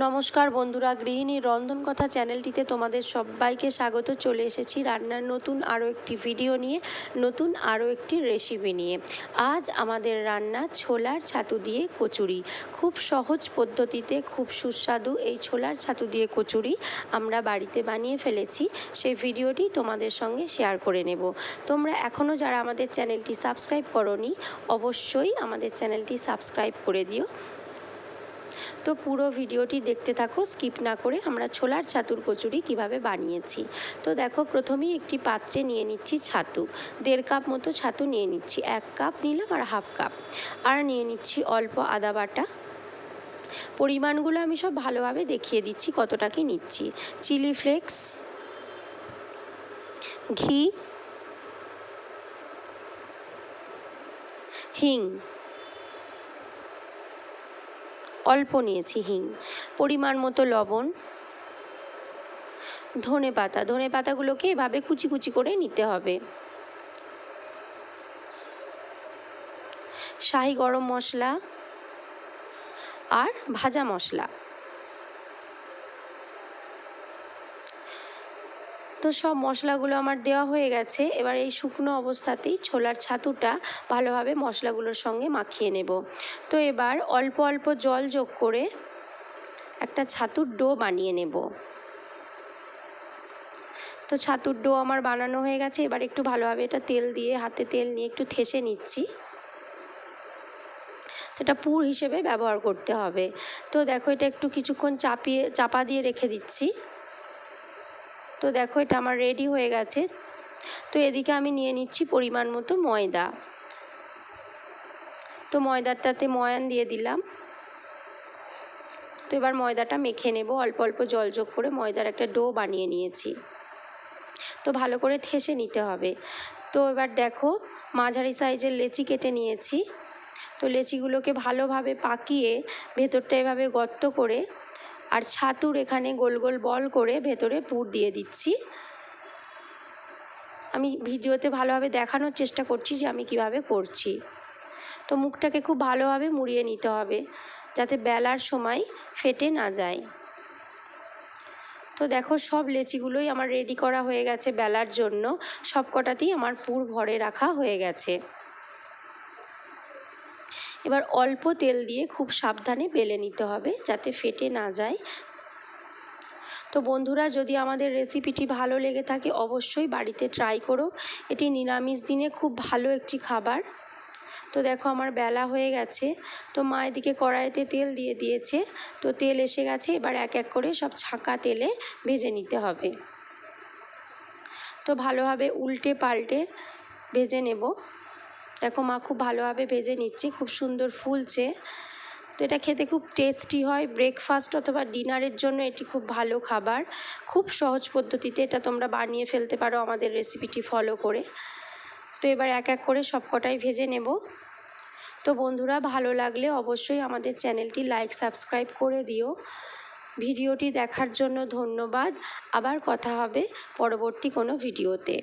নমস্কার বন্ধুরা, গৃহিণী রন্ধন কথা চ্যানেলটিতে তোমাদের সবাইকে স্বাগত। চলে এসেছি রান্নার নতুন আরও একটি ভিডিও নিয়ে, নতুন আরও একটি রেসিপি নিয়ে। আজ আমাদের রান্না ছোলার ছাতু দিয়ে কচুরি। খুব সহজ পদ্ধতিতে খুব সুস্বাদু এই ছোলার ছাতু দিয়ে কচুরি আমরা বাড়িতে বানিয়ে ফেলেছি। সেই ভিডিওটি তোমাদের সঙ্গে শেয়ার করে নেব। তোমরা এখনও যারা আমাদের চ্যানেলটি সাবস্ক্রাইব করোনি, অবশ্যই আমাদের চ্যানেলটি সাবস্ক্রাইব করে দিও। তো পুরো ভিডিওটি দেখতে থাকো, স্কিপ না করে। আমরা ছোলার ছাতুর কচুরি কিভাবে বানিয়েছি। তো দেখো, প্রথমেই একটি পাত্রে নিয়ে নিচ্ছি ছাতু। 1.5 কাপ মতো ছাতু নিয়ে নিচ্ছি। 1 কাপ নিলাম আর 1/2 কাপ। আর নিয়ে নিচ্ছি অল্প আদা বাটা। পরিমাণগুলো আমি সব ভালোভাবে দেখিয়ে দিচ্ছি কতটা কি নিচ্ছি। চিলি ফ্লেক্স, ঘি, হিং, অল্প নিয়েছি হিং, পরিমাণ মতো লবণ, ধনে পাতাগুলোকে এভাবে কুচি কুচি করে নিতে হবে, শাহি গরম মশলা আর ভাজা মশলা। তো সব মশলাগুলো আমার দেওয়া হয়ে গেছে। এবার এই শুকনো অবস্থাতেই ছোলার ছাতুটা ভালোভাবে মশলাগুলোর সঙ্গে মাখিয়ে নেব। তো এবার অল্প অল্প জল যোগ করে একটা ছাতুর ডো বানিয়ে নেব। তো ছাতুর ডো আমার বানানো হয়ে গেছে। এবার একটু ভালোভাবে এটা তেল দিয়ে, হাতে তেল নিয়ে একটু ঠেসে নিচ্ছি। তো এটা পুর হিসেবে ব্যবহার করতে হবে। তো দেখো, এটা একটু কিছুক্ষণ চাপা দিয়ে রেখে দিচ্ছি। তো দেখো, এটা আমার রেডি হয়ে গেছে। তো এদিকে আমি নিয়ে নিচ্ছি পরিমাণ মতো ময়দা। তো ময়দাটাতে ময়ান দিয়ে দিলাম। তো এবার ময়দাটা মেখে নেব। অল্প অল্প জল যোগ করে ময়দার একটা ডো বানিয়ে নিয়েছি। তো ভালো করে ঠেসে নিতে হবে। তো এবার দেখো, মাঝারি সাইজের লেচি কেটে নিয়েছি। তো লেচিগুলোকে ভালোভাবে পাকিয়ে ভেতরটা এভাবে গর্ত করে আর ছাতুর এখানে গোল গোল বল করে ভেতরে পুর দিয়ে দিচ্ছি। আমি ভিডিওতে ভালোভাবে দেখানোর চেষ্টা করছি যে আমি কিভাবে করছি। তো মুখটাকে খুব ভালোভাবে মুড়িয়ে নিতে হবে যাতে বেলার সময় ফেটে না যায়। তো দেখো, সব লেচিগুলোই আমার রেডি করা হয়ে গেছে বেলার জন্য। সব কটাতেই আমার পুর ভরে রাখা হয়ে গেছে। এবার অল্প তেল দিয়ে খুব সাবধানে বেলে নিতে হবে যাতে ফেটে না যায়। তো বন্ধুরা, যদি আমাদের রেসিপিটি ভালো লেগে থাকে অবশ্যই বাড়িতে ট্রাই করো। এটি নিরামিষ দিনে খুব ভালো একটি খাবার। তো দেখো, আমার বেলা হয়ে গেছে। তো মা এদিকে কড়াইতে তেল দিয়ে দিয়েছে। তো তেল এসে গেছে। এবার এক এক করে সব ছাঁকা তেলে ভেজে নিতে হবে। তো ভালোভাবে উল্টে পাল্টে ভেজে নেব। দেখো, মা খুব ভালোভাবে ভেজে নিচ্ছে, খুব সুন্দর ফুলছে। তো এটা খেতে খুব টেস্টি হয়। ব্রেকফাস্ট অথবা ডিনারের জন্য এটি খুব ভালো খাবার। খুব সহজ পদ্ধতিতে এটা তোমরা বানিয়ে ফেলতে পারো আমাদের রেসিপিটি ফলো করে। তো এবার এক এক করে সব কটাই ভেজে নেব। তো বন্ধুরা, ভালো লাগলে অবশ্যই আমাদের চ্যানেলটি লাইক সাবস্ক্রাইব করে দিও। ভিডিওটি দেখার জন্য ধন্যবাদ। আবার কথা হবে পরবর্তী কোনো ভিডিওতে।